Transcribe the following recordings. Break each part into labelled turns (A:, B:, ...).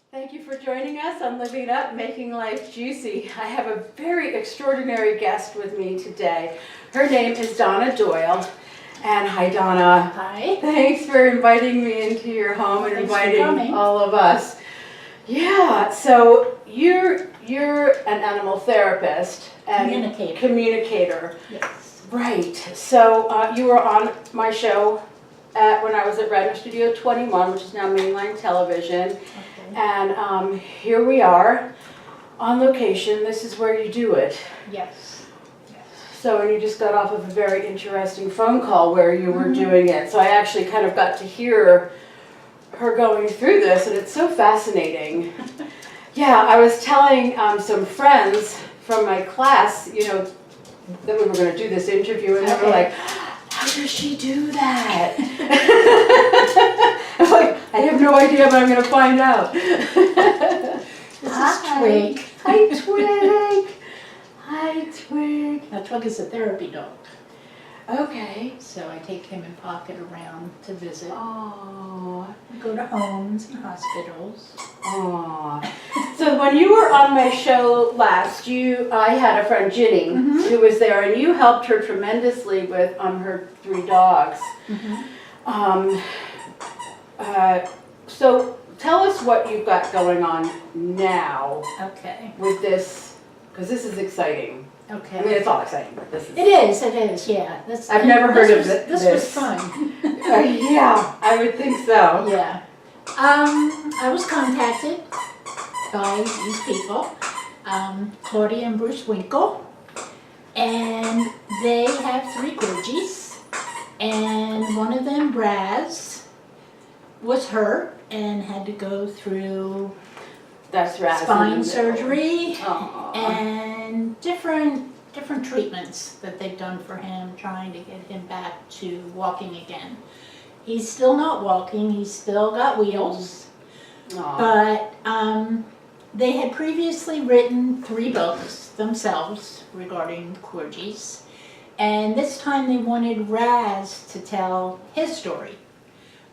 A: Thank you for joining us on Living It Up, Making Life Juicy. I have a very extraordinary guest with me today. Her name is Donna Doyle. And hi, Donna.
B: Hi.
A: Thanks for inviting me into your home and inviting all of us. Yeah, so you're an animal therapist and communicator.
B: Yes.
A: Right. So you were on my show when I was at Writer Studio 21, which is now mainline television.
B: Okay.
A: And here we are on location. This is where you do it.
B: Yes.
A: So, and you just got off of a very interesting phone call where you were doing it. So I actually kind of got to hear her going through this, and it's so fascinating. Yeah, I was telling some friends from my class, you know, that we were going to do this interview, and they were like, how does she do that? I'm like, I have no idea, but I'm going to find out.
B: This is Twig.
A: Hi, Twig. Hi, Twig.
B: Now, Twig is a therapy dog.
A: Okay.
B: So I take him and Pocket around to visit.
A: Aww.
B: We go to homes and hospitals.
A: Aww. So when you were on my show last, I had a friend, Ginny, who was there, and you helped her tremendously with her 3 dogs. So tell us what you've got going on now.
B: Okay.
A: With this, because this is exciting.
B: Okay.
A: I mean, it's all exciting, but this is.
B: It is, yeah.
A: I've never heard of this.
B: This was fun.
A: Yeah, I would think so.
B: Yeah. I was contacted by these people, Claudia and Bruce Winkle, and they have 3 corgis, and one of them, Raz, was hurt and had to go through spine surgery and different treatments that they've done for him, trying to get him back to walking again. He's still not walking, he's still got wheels, but they had previously written 3 books themselves regarding corgis, and this time they wanted Raz to tell his story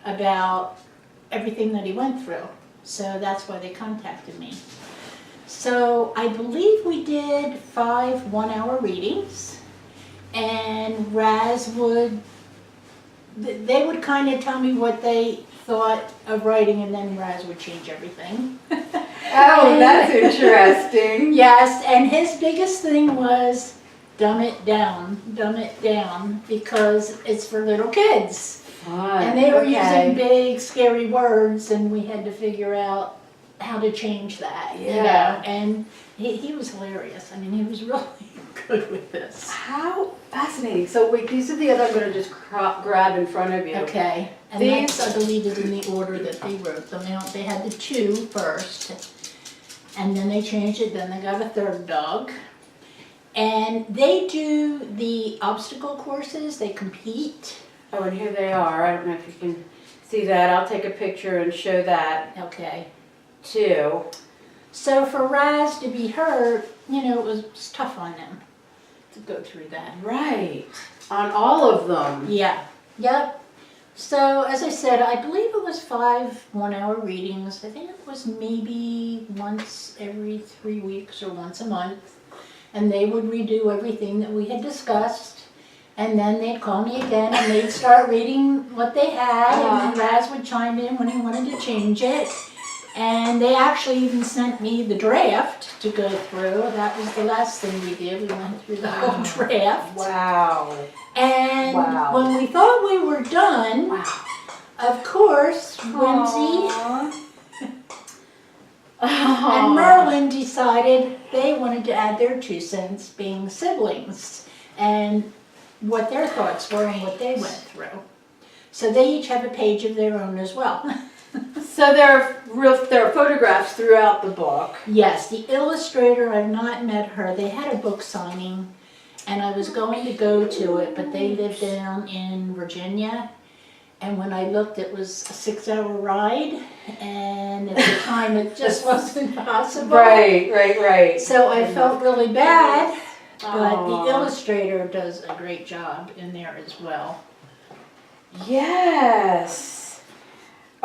B: about everything that he went through. So that's why they contacted me. So I believe we did 5 one-hour readings, and Raz they would kind of tell me what they thought of writing, and then Raz would change everything.
A: Oh, that's interesting.
B: Yes, and his biggest thing was dumb it down, because it's for little kids. And they were using big, scary words, and we had to figure out how to change that, you know. And he was hilarious. I mean, he was really good with this.
A: How fascinating. So wait, these are the other I'm going to just grab in front of you.
B: Okay. And these, I believe, is in the order that they wrote them. They had the 2 first, and then they changed it. Then they got a 3rd dog. And they do the obstacle courses. They compete.
A: Oh, and here they are. I don't know if you can see that. I'll take a picture and show that.
B: Okay.
A: Too.
B: So for Raz to be hurt, you know, it was tough on them to go through that.
A: Right. On all of them.
B: Yeah. Yep. So as I said, I believe it was 5 one-hour readings. I think it was maybe once every 3 weeks or once a month. And they would redo everything that we had discussed. And then they'd call me again and they'd start reading what they had, and then Raz would chime in when he wanted to change it. And they actually even sent me the draft to go through. That was the last thing we did. We went through the whole draft.
A: Wow.
B: And when we thought we were done, of course, Whimsy and Merlin decided they wanted to add their 2 cents, being siblings, and what their thoughts were and what they went through. So they each have a page of their own as well.
A: So there are photographs throughout the book.
B: Yes, the illustrator, I've not met her. They had a book signing, and I was going to go to it, but they live down in Virginia. And when I looked, it was a 6-hour ride, and at the time it just wasn't possible.
A: Right.
B: So I felt really bad. But the illustrator does a great job in there as well.
A: Yes.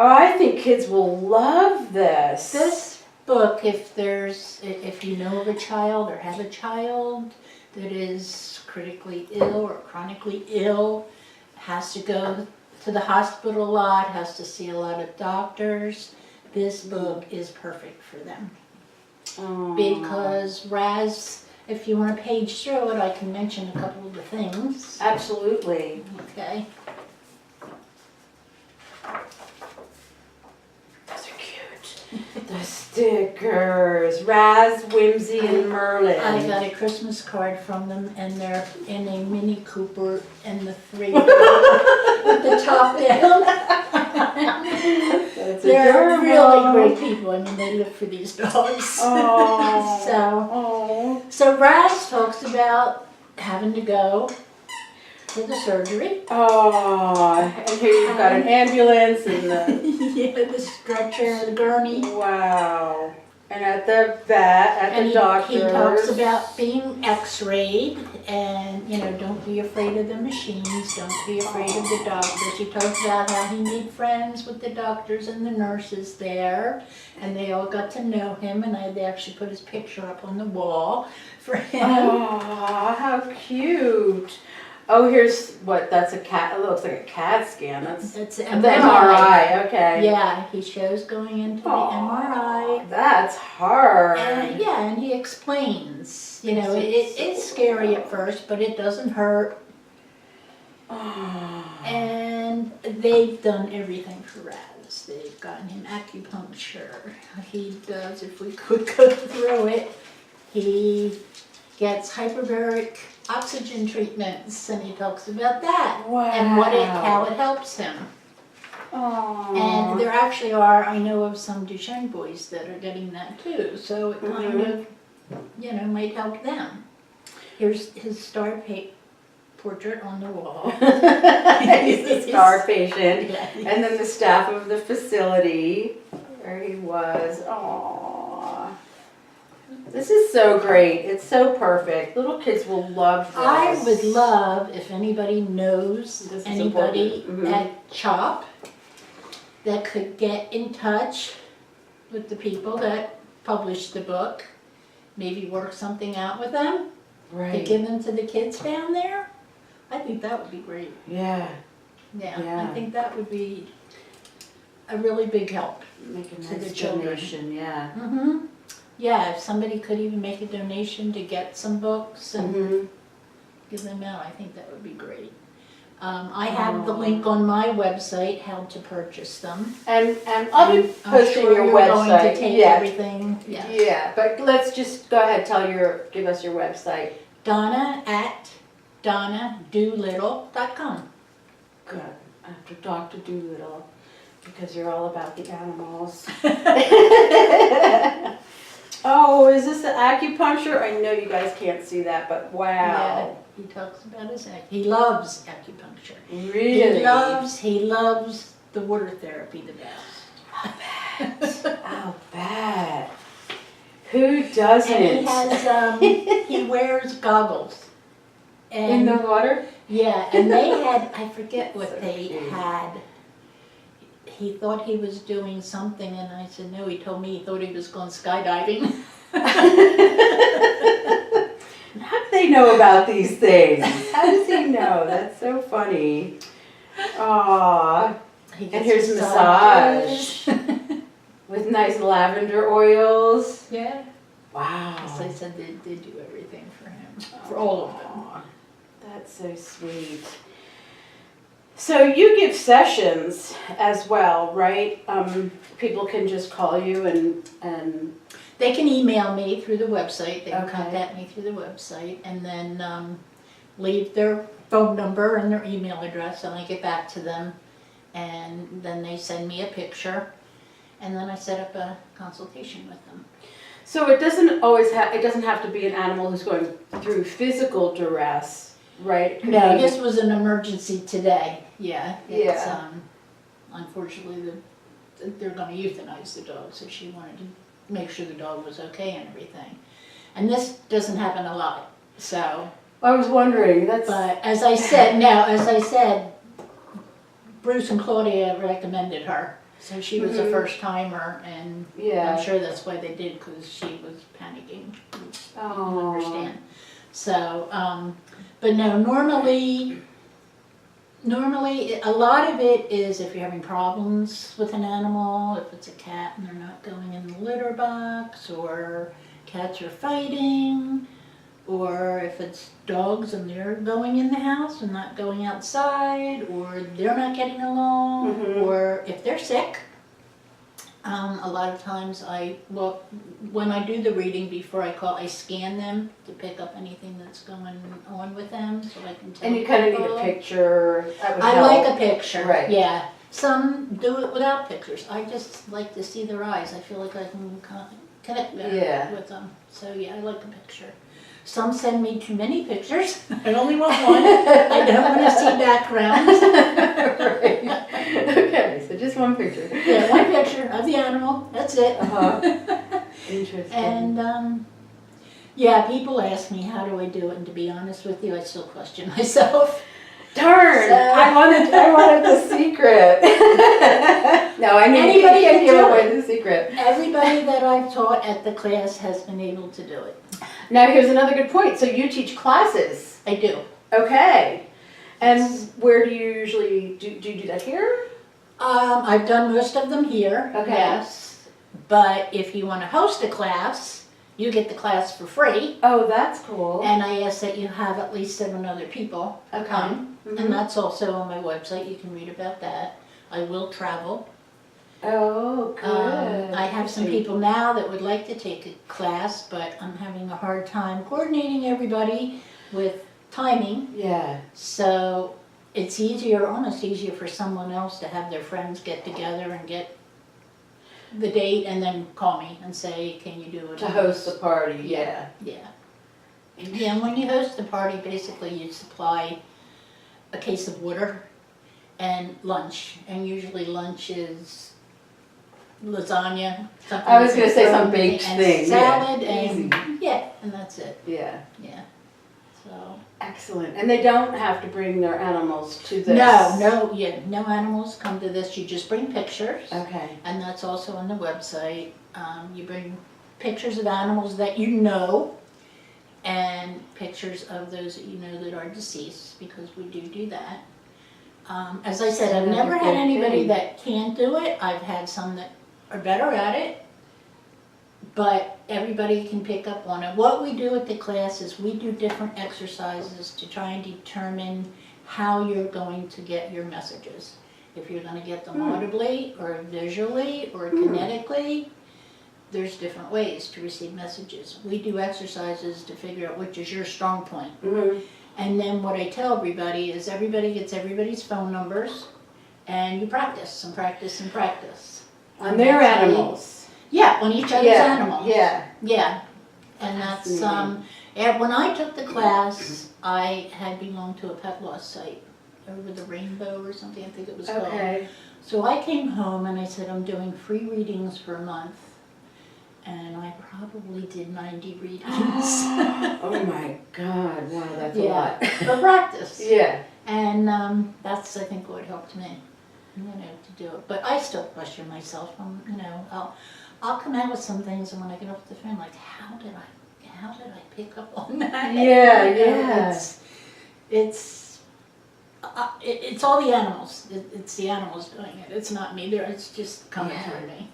A: Oh, I think kids will love this.
B: This book, if you know of a child or have a child that is critically ill or chronically ill, has to go to the hospital a lot, has to see a lot of doctors, this book is perfect for them.
A: Aw.
B: Because Raz, if you want to page through it, I can mention a couple of the things.
A: Absolutely.
B: Okay.
A: Those are cute. The stickers. Raz, Whimsy, and Merlin.
B: I got a Christmas card from them, and they're in a Mini Cooper and the 3 with the top down.
A: That's
B: They're
A: adorable.
B: really great people. I mean, they live for these dogs.
A: Oh.
B: So Raz talks about having to go to the surgery.
A: Oh, and here you've got an ambulance and the
B: Yeah, the stretcher, the gurney.
A: wow. And at the vet, at
B: And
A: the doctor's.
B: he talks about being x-rayed and, don't be afraid of the machines, don't be afraid of the doctors. He talks about how he made friends with the doctors and the nurses there, and they all got to know him, and they actually put his picture up on the wall for him.
A: Oh, how cute. Oh, here's what, that's a cat, it looks like a CAT scan. That's
B: It's
A: the
B: MRI.
A: MRI, okay.
B: Yeah, he shows going into the MRI.
A: That's hard.
B: And and he explains, it's scary at first, but it doesn't hurt.
A: Oh.
B: And they've done everything for Raz. They've gotten him acupuncture. He does, if we could go through it, he gets hyperbaric oxygen treatments, and he talks about that.
A: Wow.
B: And how it helps him.
A: Oh.
B: And there actually are, I know of some Duchenne boys that are getting that too, so it kind of, might help them. Here's his star portrait on the wall.
A: He's the star patient.
B: Yeah.
A: And then the staff of the facility where he was. Aww. This is so great. It's so perfect. Little kids will love this.
B: I would love if anybody knows
A: This is
B: anybody
A: important. Mhm.
B: at CHOP that could get in touch with the people that published the book, maybe work something out with them, to
A: Right.
B: give them to the kids down there. I think that would be great.
A: Yeah.
B: Yeah, I think that would be a really big help.
A: Make a
B: To the
A: nice
B: children.
A: donation, yeah.
B: Mm-hmm. Yeah, if somebody could even make a donation to get some books and
A: Mm-hmm.
B: give them out, I think that would be great. I have the link on my website, how to purchase them.
A: And I'll be
B: I'm
A: posting
B: sure
A: your
B: you're
A: website.
B: going to take
A: yeah.
B: everything. Yeah.
A: Yeah, but let's just go ahead, give us your website.
B: Donna at donnadoolittle.com.
A: Good. After Dr. Doolittle, because you're all about the animals. Oh, is this the acupuncture? I know you guys can't see that, but wow.
B: Yeah, he talks about he loves acupuncture.
A: Really?
B: He loves the water therapy the best.
A: I'll bet. Who doesn't?
B: And he has, he wears goggles.
A: In the water?
B: Yeah, and they had, I forget what
A: So
B: they
A: cute.
B: had. He thought he was doing something, and I said, no, he told me he thought he was going skydiving.
A: How do they know about these things? How does he know? That's so funny. Aww.
B: He
A: And
B: gets
A: here's massage. With nice lavender oils.
B: Yeah.
A: Wow.
B: As I said, they do everything for him, for all of them.
A: Aw, that's so sweet. So you give sessions as well, right? People can just call you and
B: They can email me through the website, they can
A: Okay.
B: contact me through the website, and then leave their phone number and their email address, and I get back to them, and then they send me a picture, and then I set up a consultation with them.
A: so it doesn't always it doesn't have to be an animal who's going through physical duress, right? It could
B: No,
A: be-
B: this was an emergency today, yeah. It's,
A: Yeah.
B: unfortunately, they're gonna euthanize the dog, so she wanted to make sure the dog was okay and everything. And this doesn't happen a lot, so.
A: I was wondering, that's
B: But as I said, Bruce and Claudia recommended her. So she was a first timer, and
A: Yeah.
B: I'm sure that's why they did, because she was panicking. I
A: Oh.
B: understand. So, but no, normally a lot of it is if you're having problems with an animal, if it's a cat and they're not going in the litter box, or cats are fighting, or if it's dogs and they're going in the house and not going outside, or they're not getting along, or if they're sick. A lot of times when I do the reading before I call, I scan them to pick up anything that's going on with them, so I can tell.
A: And you kind of need a picture. That would
B: I
A: help.
B: like a picture,
A: Right.
B: yeah. Some do it without pictures. I just like to see their eyes. I feel like I can connect better with them. So yeah, I like a picture. Some send me too many pictures. I only want one. I don't want to see backgrounds.
A: Right. Okay, so just one picture.
B: Yeah, one picture of the animal. That's it.
A: Interesting.
B: And yeah, people ask me how do I do it, and to be honest with you, I still question myself.
A: Darn!
B: So-
A: I wanted the secret. No, I mean, you
B: Anybody
A: can't
B: can
A: give
B: do
A: away
B: it.
A: the secret.
B: Everybody that I've taught at the class has been able to do it.
A: Now, here's another good point. So you teach classes.
B: I do.
A: Okay. And where do you usually do you do that here?
B: I've done most of them here.
A: Okay.
B: Yes. But if you want to host a class, you get the class for free.
A: Oh, that's cool.
B: And I ask that you have at least 7 other people come. And that's also on my website. You can read about that. I will travel.
A: Oh, good.
B: I have some people now that would like to take a class, but I'm having a hard time coordinating everybody with timing.
A: Yeah.
B: So it's easier, almost easier for someone else to have their friends get together and get the date and then call me and say, can you do it?
A: To host the party, yeah.
B: Yeah. Yeah, and when you host the party, basically you supply a case of water and lunch. And usually lunch is lasagna.
A: I was going to say some baked
B: and
A: thing.
B: salad
A: yeah.
B: and
A: Easy.
B: yeah, and that's it.
A: Yeah.
B: Yeah. So
A: Excellent. And they don't have to bring their animals to this?
B: no animals come to this. You just bring pictures.
A: Okay.
B: And that's also on the website. You bring pictures of animals that you know and pictures of those that you know that are deceased, because we do that. As I said, I've never had anybody that can't do it. I've had some that are better at it, but everybody can pick up on it. What we do at the class is we do different exercises to try and determine how you're going to get your messages. If you're going to get them audibly or visually or kinetically, there's different ways to receive messages. We do exercises to figure out which is your strong point. And then what I tell everybody is everybody gets everybody's phone numbers, and you practice and practice and practice.
A: On their animals?
B: Yeah, on each other's animals.
A: Yeah.
B: Yeah. And that's, and when I took the class, I had belonged to a pet loss site over the Rainbow or something, I think it was called.
A: Okay.
B: So I came home and I said, I'm doing free readings for a month. And I probably did 90 readings.
A: Oh my God, wow, that's a lot.
B: But practice.
A: Yeah.
B: And that's, I think, what helped me, to do it. But I still question myself. I'll come out with some things, and when I get off the phone, like, how did I pick up on that?
A: Yeah.
B: It's all the animals. It's the animals doing it. It's not me. It's just coming through me.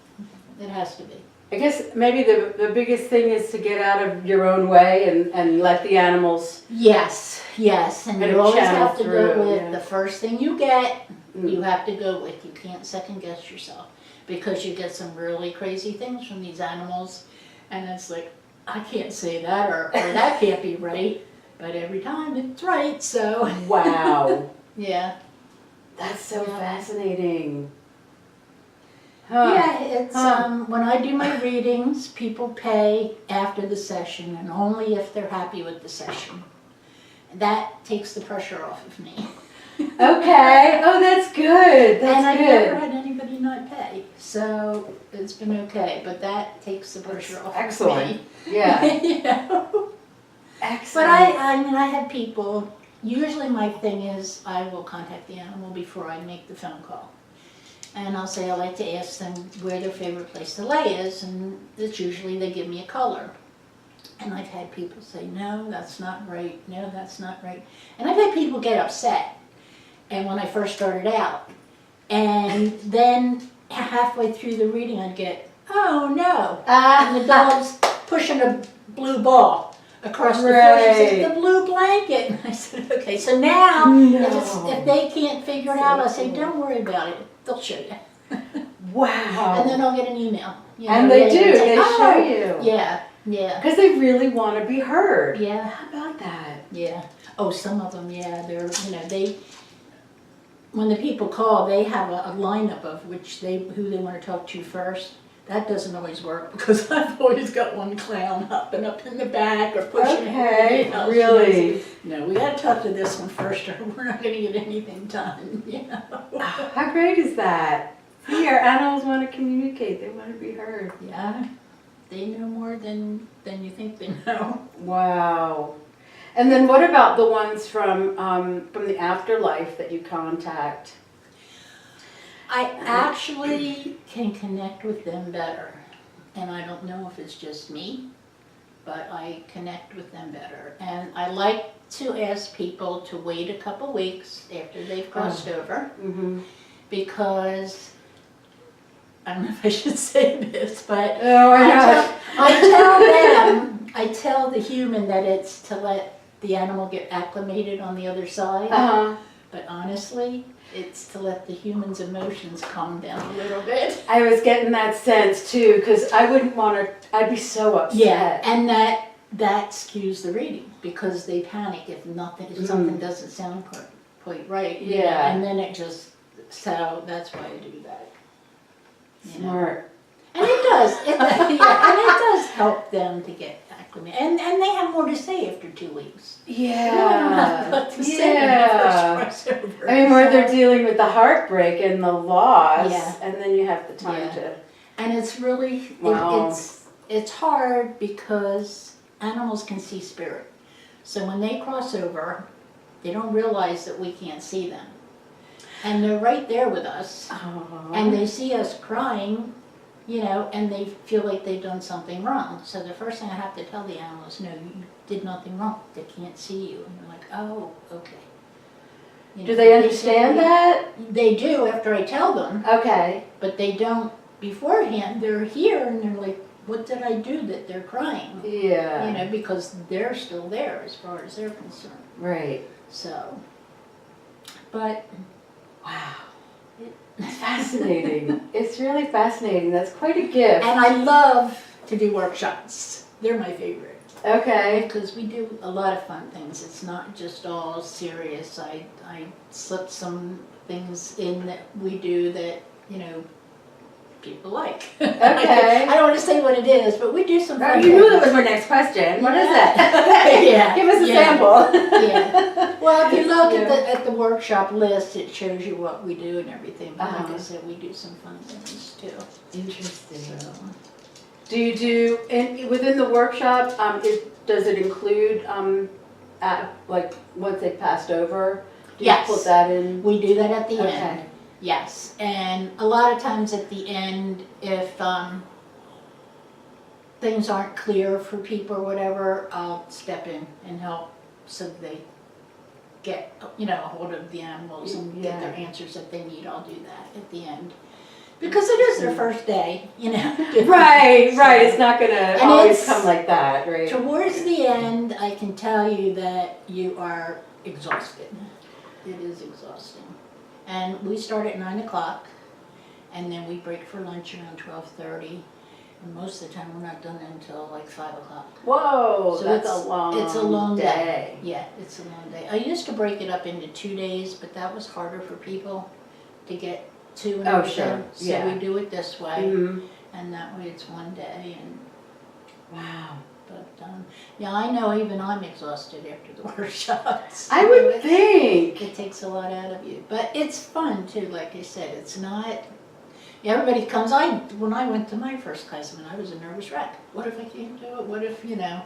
B: It has to be.
A: I guess maybe the biggest thing is to get out of your own way and let the animals.
B: Yes, and you always have to go with
A: yeah.
B: the first thing you get. You have to go with. You can't second guess yourself, because you get some really crazy things from these animals, and it's like, I can't say that, or that can't be right, but every time it's right. So
A: Wow.
B: yeah,
A: That's so fascinating. Huh.
B: yeah. It's when I do my readings, people pay after the session, and only if they're happy with the session. That takes the pressure off of me.
A: Okay. Oh, that's good. That's
B: and I've
A: good.
B: never had anybody not pay, so it's been okay. But that takes the pressure off
A: Excellent.
B: of me.
A: Yeah.
B: But
A: Excellent.
B: I have people. Usually, my thing is I will contact the animal before I make the phone call, And I'll say I like to ask them where their favorite place to lay is, and it's usually they give me a color. And I've had people say, no, that's not right, no, that's not right. And I've had people get upset, and when I first started out. And then halfway through the reading I'd get, oh no, and the dog's pushing a blue ball across the floor. She says, the blue blanket. And I said, okay, so now if they can't figure it out, I say, don't worry about it. They'll show you.
A: Wow.
B: And then I'll get an email. You know,
A: And they do.
B: say,
A: They show you.
B: Yeah, yeah.
A: Because they really want to be heard.
B: Yeah.
A: How about that?
B: Yeah. Oh, some of them, yeah. They're, you know, they, when the people call, they have a lineup of who they want to talk to first. That doesn't always work because I've always got one clown up in the back or pushing.
A: Okay, really?
B: No, we got to talk to this one first, or we're not going to get anything done. You know?
A: How great is that? See, our animals want to communicate. They want to be heard.
B: Yeah, they know more than you think they know.
A: Wow. And then what about the ones from the afterlife that you contact?
B: I actually can connect with them better, and I don't know if it's just me, but I connect with them better. And I like to ask people to wait a couple weeks after they've crossed over, because I don't know if I should say this, but I tell the human that it's to let the animal get acclimated on the other side, but honestly, it's to let the human's emotions calm down a little bit.
A: I was getting that sense too, because I wouldn't want to, I'd be so upset.
B: Yeah, and that skews the reading, because they panic if something doesn't sound quite right.
A: Yeah.
B: Know, and then it just, so that's why I do that.
A: Smart.
B: And it does, and it does help them to get acclimated. And they have more to say after 2 weeks.
A: Yeah.
B: They don't have a lot to say when they first cross over.
A: I mean, where they're dealing with the heartbreak and the loss,
B: Yeah.
A: and then you have the time to.
B: And it's really,
A: Wow.
B: it's hard because animals can see spirit. So when they cross over, they don't realize that we can't see them. And they're right there with us, and they see us crying, you know, and they feel like they've done something wrong. So the first thing I have to tell the animals, no, you did nothing wrong. They can't see you. And they're like, oh, okay. You know,
A: Do they understand that?
B: They do after I tell them,
A: Okay.
B: but they don't beforehand. They're here and they're like, what did I do that they're crying?
A: Yeah.
B: You know, because they're still there as far as they're concerned.
A: Right.
B: So, but
A: wow. It's fascinating. It's really fascinating. That's quite a gift.
B: And I love to do workshops. They're my favorite.
A: Okay.
B: Because we do a lot of fun things. It's not just all serious. I slip some things in that we do that, you know, people like.
A: Okay.
B: I don't want to say what it is, but we do some fun
A: You knew
B: things.
A: that was my next question. What is
B: Yeah.
A: it?
B: Yeah.
A: Give us a
B: Yeah.
A: sample.
B: Yeah. Well, if you look
A: Yeah.
B: at the workshop list, it shows you what we do and everything. But like I said, we do some fun things too.
A: Interesting.
B: So.
A: Do you do, within the workshop, does it include, like, once they've passed over? Do you
B: Yes.
A: put that in?
B: We do that at the
A: Okay.
B: end. Yes, and a lot of times at the end, if things aren't clear for people or whatever, I'll step in and help so that they get, you know, a hold of the animals and get their answers that they need. I'll do that at the end. Because it is their first day, you know.
A: Right,
B: So,
A: right. It's not going to
B: And
A: always
B: it's-
A: come like that, right?
B: Towards the end, I can tell you that you are exhausted. It is exhausting. And we start at 9 o'clock, and then we break for lunch around 12:30. And most of the time, we're not done until like 5 o'clock.
A: Whoa,
B: So
A: that's
B: it's a long
A: day.
B: day. Yeah, it's a long day. I used to break it up into 2 days, but that was harder for people to get to and
A: Oh,
B: everything.
A: sure.
B: So
A: Yeah.
B: we do it this way,
A: Mm-hmm.
B: and that way it's one day. And
A: Wow.
B: but yeah, I know even I'm exhausted after the workshops.
A: I would think.
B: It takes a lot out of you, but it's fun too. Like I said, it's not. Everybody comes. When I went to my first class, I was a nervous wreck. What if I can't do it? What if, you know?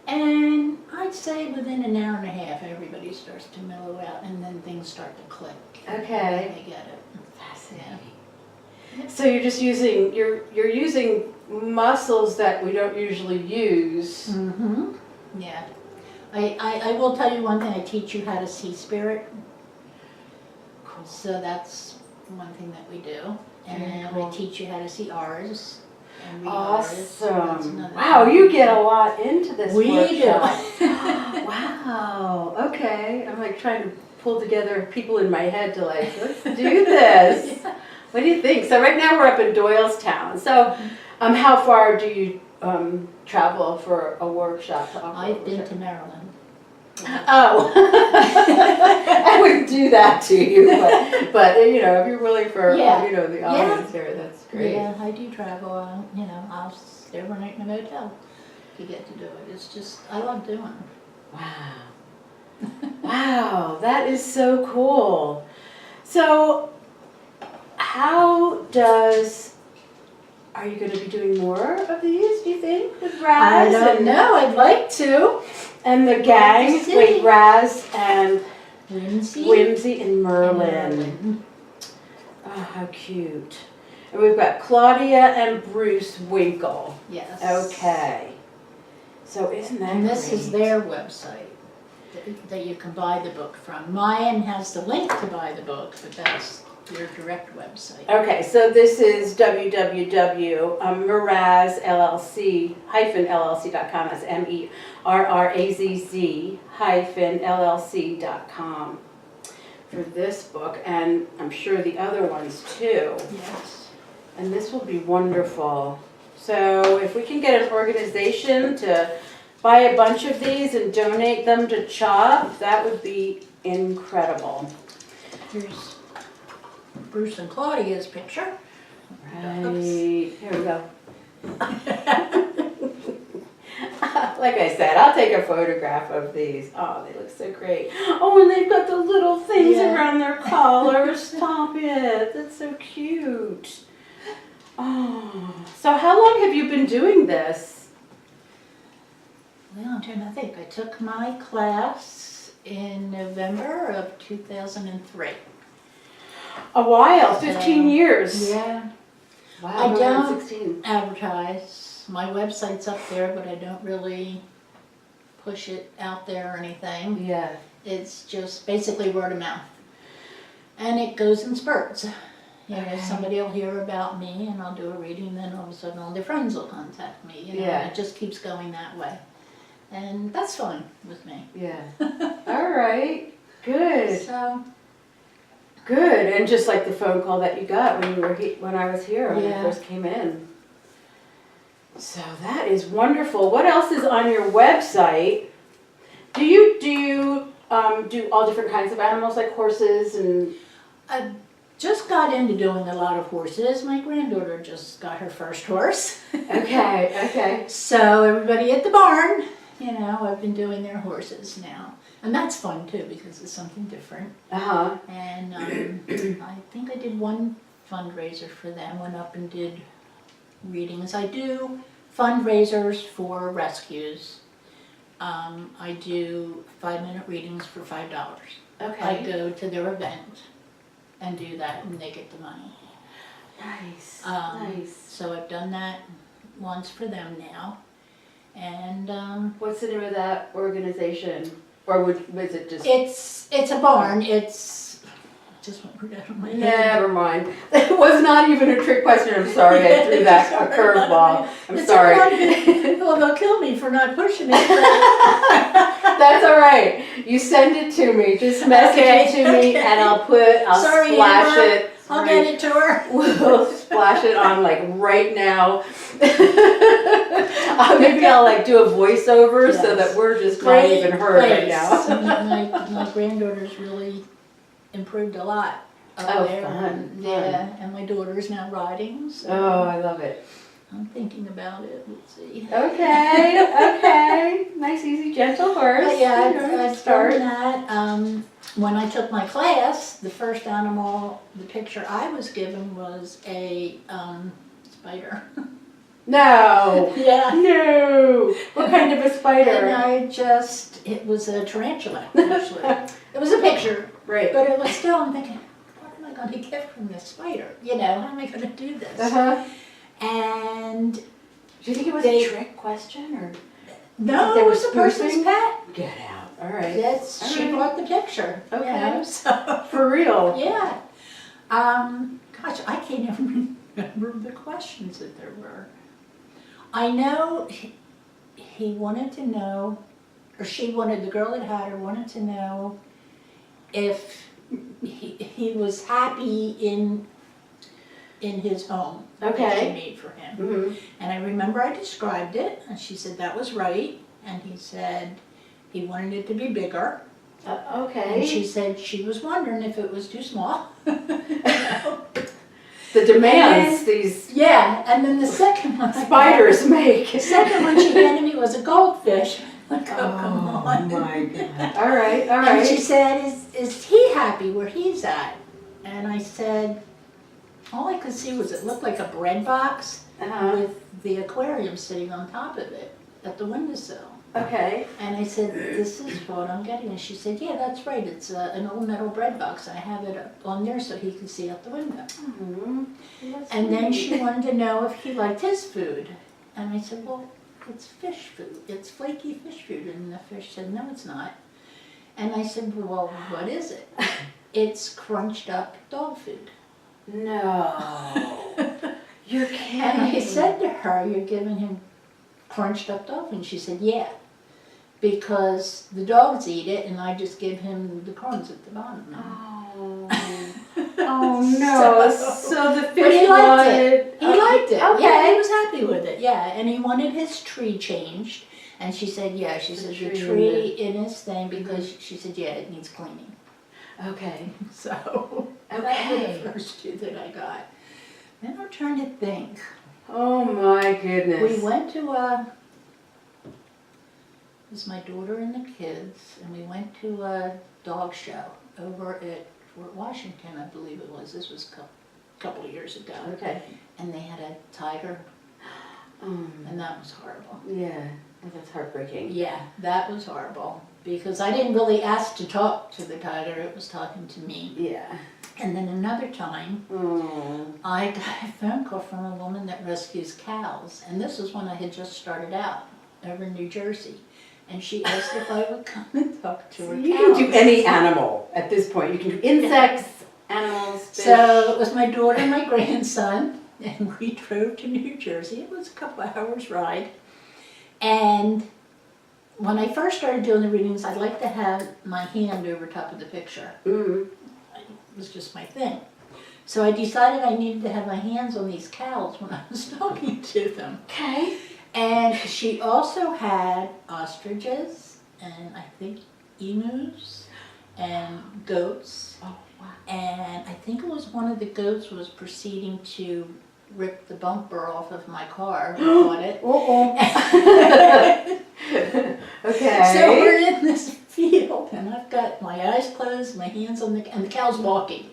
B: And I'd say within an hour and a half, everybody starts to mellow out, and then things start to click.
A: Okay.
B: They get it.
A: Fascinating. So you're just using, you're using muscles that we don't usually use.
B: Mm-hmm. Yeah. I will tell you one thing, I teach you how to see spirit.
A: Cool.
B: So that's one thing that we do. And
A: Cool.
B: I teach you how to see ours. And read ours. That's
A: Awesome.
B: another
A: Wow,
B: thing.
A: you get a lot into this
B: We
A: workshop.
B: do.
A: Wow, okay. I'm like trying to pull together people in my head to like, let's do this.
B: Yeah.
A: What do you think? So right now we're up in Doylestown. So how far do you travel for a workshop? To offer a
B: I've been
A: workshop?
B: to Maryland.
A: Oh, I wouldn't do that to you, but you know, if you're willing for
B: Yeah.
A: you know the audience here, that's great.
B: Yeah, I do travel. I'll stay overnight in a motel to get to do it. It's just, I love doing it.
A: Wow, wow, that is so cool. So, are you going to be doing more of these? Do you think with Raz?
B: I don't know. I'd like to.
A: And the gang,
B: to see.
A: wait, Raz and
B: Whimsy.
A: Whimsy and Merlin. Oh, how cute. And we've got Claudia and Bruce Winkle.
B: Yes.
A: Okay. So isn't that
B: And this
A: great?
B: is their website that you can buy the book from. Mine has the link to buy the book, but that's your direct website.
A: Okay, so this is www.merazllc-llc.com. That's MERRAZZ-LLC.com for this book, and I'm sure the other ones too.
B: Yes.
A: And this will be wonderful. So if we can get an organization to buy a bunch of these and donate them to CHOP, that would be incredible.
B: Here's Bruce and Claudia's picture.
A: Right, here we go. Like I said, I'll take a photograph of these. Oh, they look so great. Oh, and they've got the little things
B: Yeah.
A: around their collars. Stop it. That's so cute. Oh, so how long have you been doing this?
B: Well, I'm trying to think. I took my class in November of 2003.
A: A while, 15 years.
B: Yeah.
A: Wow,
B: I
A: more
B: don't-
A: than 16.
B: Advertise. My website's up there, but I don't really push it out there or anything.
A: Yeah.
B: It's just basically word of mouth. And it goes in spurts. You know,
A: Okay.
B: somebody will hear about me and I'll do a reading, then all of a sudden all their friends will contact me. You know,
A: Yeah.
B: it just keeps going that way. And that's fine with me.
A: Yeah. All right. Good.
B: So,
A: Good. And just like the phone call that you got when you were when I was here when
B: Yeah.
A: I first came in. So that is wonderful. What else is on your website? Do you do all different kinds of animals like horses and?
B: I just got into doing a lot of horses. My granddaughter just got her first horse.
A: Okay. Okay.
B: So everybody at the barn, you know, I've been doing their horses now. And that's fun too because it's something different.
A: Uh-huh.
B: And I think I did one fundraiser for them, went up and did readings. I do fundraisers for rescues. I do 5-minute readings for $5.
A: Okay.
B: I go to their event and do that and they get the money.
A: Nice. Nice.
B: So I've done that once for them now. And
A: What's the name of that organization? Or was it just?
B: it's a barn. It's just went right out of my head.
A: Never mind. It was not even a trick question. I'm sorry. I threw that a curveball. I'm
B: It's
A: sorry.
B: all right. Well, they'll kill me for not pushing it.
A: That's all right. You send it to me. Just message
B: Okay.
A: it to me, and I'll
B: Sorry,
A: splash
B: Amber.
A: it.
B: I'll get it to her.
A: We'll splash it on like right now. Maybe I'll like do a voiceover so
B: Yes.
A: that we're just not even heard right
B: place.
A: now.
B: My granddaughter's really improved a lot up
A: Oh,
B: there.
A: fun,
B: And, yeah, and my daughter's now riding. So
A: Oh, I love it.
B: I'm thinking about it. Let's see.
A: Okay, okay. Nice, easy, gentle horse.
B: But yeah,
A: You know,
B: I've done that. When I took my class, the first animal, the picture I was given was a spider.
A: No.
B: Yeah.
A: No. What kind of a
B: And
A: spider?
B: it was a tarantula, actually. It was a picture,
A: Right.
B: but it was still, I'm thinking, what am I going to get from this spider? You know, how am I going to do this?
A: Uh-huh.
B: And
A: Do you think it was
B: They-
A: a trick question or?
B: no,
A: They
B: it
A: were
B: was a person's
A: spoofing?
B: pet.
A: Get out. All right.
B: Yes,
A: All
B: she
A: right.
B: brought the picture. you
A: Okay.
B: know, so,
A: For real.
B: yeah. Gosh, I can't even remember the questions that there were. I know he wanted to know, or she wanted, the girl that had her wanted to know if he was happy in his home that she
A: Okay.
B: made for him.
A: Mm-hmm.
B: And I remember I described it, and she said that was right, and he said he wanted it to be bigger.
A: Okay.
B: And she said she was wondering if it was too small.
A: The demands
B: And
A: these
B: Yeah, and then the second one,
A: spiders make.
B: the second one she handed me was a goldfish. Like, oh, come on.
A: my God. All right, all
B: And she
A: right.
B: said, is he happy where he's at? And I said, all I could see was it looked like a bread box
A: Uh-huh.
B: with the aquarium sitting on top of it at the windowsill.
A: Okay.
B: And I said, this is what I'm getting. And she said, yeah, that's right. It's an old metal bread box. I have it up on there so he can see out the window.
A: Mhm.
B: And then she wanted to know if he liked his food. And I said, well, it's fish food. It's flaky fish food. And the fish said, no, it's not. And I said, well, what is it? It's crunched up dog food.
A: No. You're kidding.
B: And I said to her, you're giving him crunched up dog food? And she said, yeah. Because the dogs eat it and I just give him the crumbs at the bottom.
A: Oh. Oh no. So the
B: But
A: fish
B: he liked
A: wanted.
B: it. He liked it.
A: Okay.
B: Yeah, he was happy with it. Yeah, and he wanted his tree changed. And she said, yeah, she said the tree in his thing because she said, yeah, it needs cleaning.
A: Okay.
B: So that were
A: Okay.
B: the first two that I got. Then I'm trying to think.
A: Oh my goodness.
B: We went to it was my daughter and the kids, and we went to a dog show over at Fort Washington, I believe it was. This was a couple of years ago.
A: Okay.
B: And they had a tiger, and that was horrible.
A: Yeah. Oh, that's heartbreaking.
B: Yeah, that was horrible. Because I didn't really ask to talk to the tiger, it was talking to me.
A: Yeah.
B: And then another time,
A: Oh.
B: I got a phone call from a woman that rescues cows. And this was when I had just started out over in New Jersey. And she asked if I would come and talk to her
A: You
B: cows.
A: can do any animal at this point. You can do insects, animals, fish.
B: So it was my daughter and my grandson, and we drove to New Jersey. It was a couple of hours ride. And when I first started doing the readings, I'd like to have my hand over top of the picture.
A: Mm.
B: It was just my thing. So I decided I needed to have my hands on these cows when I was talking to them.
A: Okay.
B: And she also had ostriches, and I think emus, and goats.
A: Oh, wow.
B: And I think it was one of the goats was proceeding to rip the bumper off of my car on it.
A: Okay.
B: So we're in this field, and I've got my eyes closed, my hands on and the cow's walking,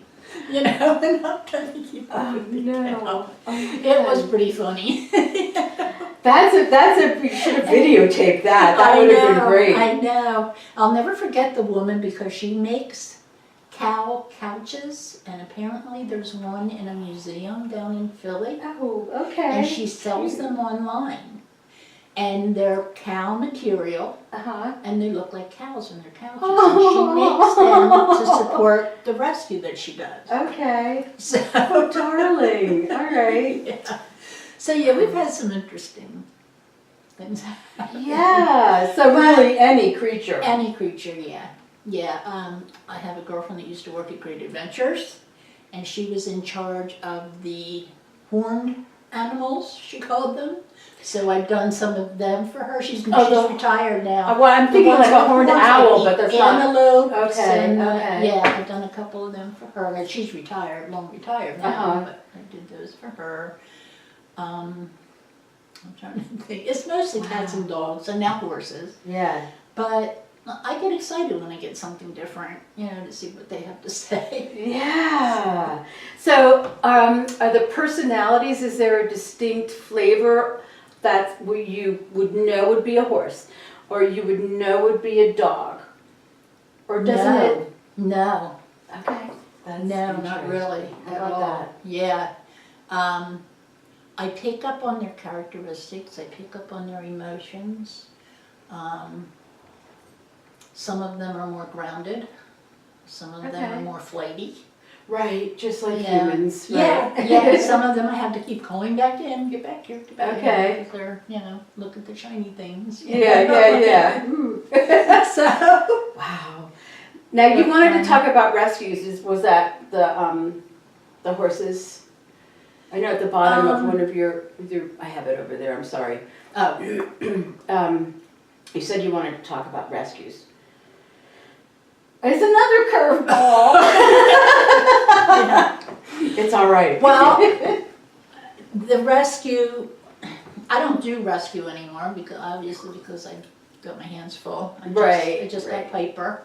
B: you know, and I'm trying to keep up
A: Oh
B: with the
A: no.
B: cow.
A: Oh,
B: It was pretty funny.
A: you should have videotaped that. That would have been great.
B: I know. I'll never forget the woman because she makes cow couches, and apparently there's one in a museum down in Philly,
A: Oh, okay.
B: and she sells them online. And they're cow material,
A: Uh-huh.
B: and they look like cows in their couches. And she makes them to support the rescue that she does.
A: Okay.
B: So,
A: Oh, darling. All right.
B: yeah. So yeah, we've had some interesting things happen.
A: Yeah. So really any creature.
B: Any creature, yeah. Yeah, I have a girlfriend that used to work at Great Adventures, and she was in charge of the horned animals, she called them. So I've done some of them for her. She's retired now.
A: Well, I'm thinking like a horned owl, but that's not.
B: Antelopes.
A: Okay,
B: And,
A: okay.
B: yeah, I've done a couple of them for her. And she's retired, long retired now,
A: Uh-huh.
B: but I did those for her. I'm trying to think. It's mostly cats and dogs, and now horses.
A: Yeah.
B: But I get excited when I get something different, you know, to see what they have to say.
A: Yeah. So, are the personalities, is there a distinct flavor that you would know would be a horse, or you would know would be a dog, or doesn't it?
B: No.
A: Okay. That's
B: No, not really
A: How
B: at
A: about
B: all.
A: that?
B: Yeah. I pick up on their characteristics. I pick up on their emotions. Some of them are more grounded. Some of them
A: Okay.
B: are more flighty.
A: Right, just like
B: Yeah.
A: humans.
B: Yeah,
A: Right?
B: yeah. Some of them I have to keep calling back in. Get back here. Get back
A: Okay.
B: here. Because they're, look at the shiny things.
A: Yeah. Ooh.
B: So.
A: Wow. Now you wanted to talk about rescues. Was that the horses? I know at the bottom of one of your, I have it over there. I'm sorry.
B: Oh.
A: You said you wanted to talk about rescues. It's another curveball.
B: Yeah.
A: It's all right.
B: Well, the rescue, I don't do rescue anymore because I've got my hands full. I just got Piper.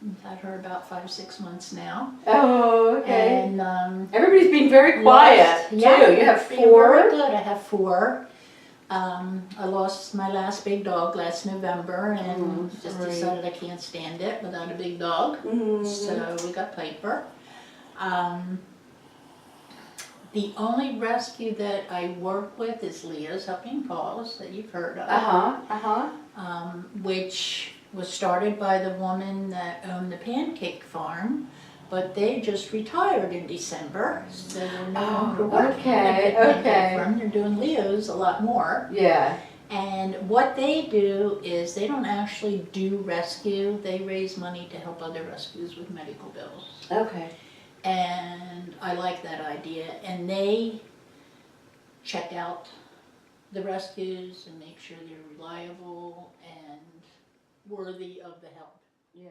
B: I've had her about 5 or 6 months now.
A: Oh, okay.
B: And
A: everybody's been very quiet too.
B: Yeah,
A: You have
B: being
A: 4.
B: very good. I have 4. I lost my last big dog last November and just decided I can't stand it without a big dog.
A: Mm-hmm.
B: So we got Piper. The only rescue that I work with is Leah's Helping Paws that you've heard of. Which was started by the woman that owned the pancake farm, but they just retired in December, so they're no longer working at the pancake farm. They're doing Leo's a lot more.
A: Yeah.
B: And what they do is they don't actually do rescue, they raise money to help other rescues with medical bills.
A: Okay.
B: And I like that idea. And they check out the rescues and make sure they're reliable and worthy of the help.
A: Yeah.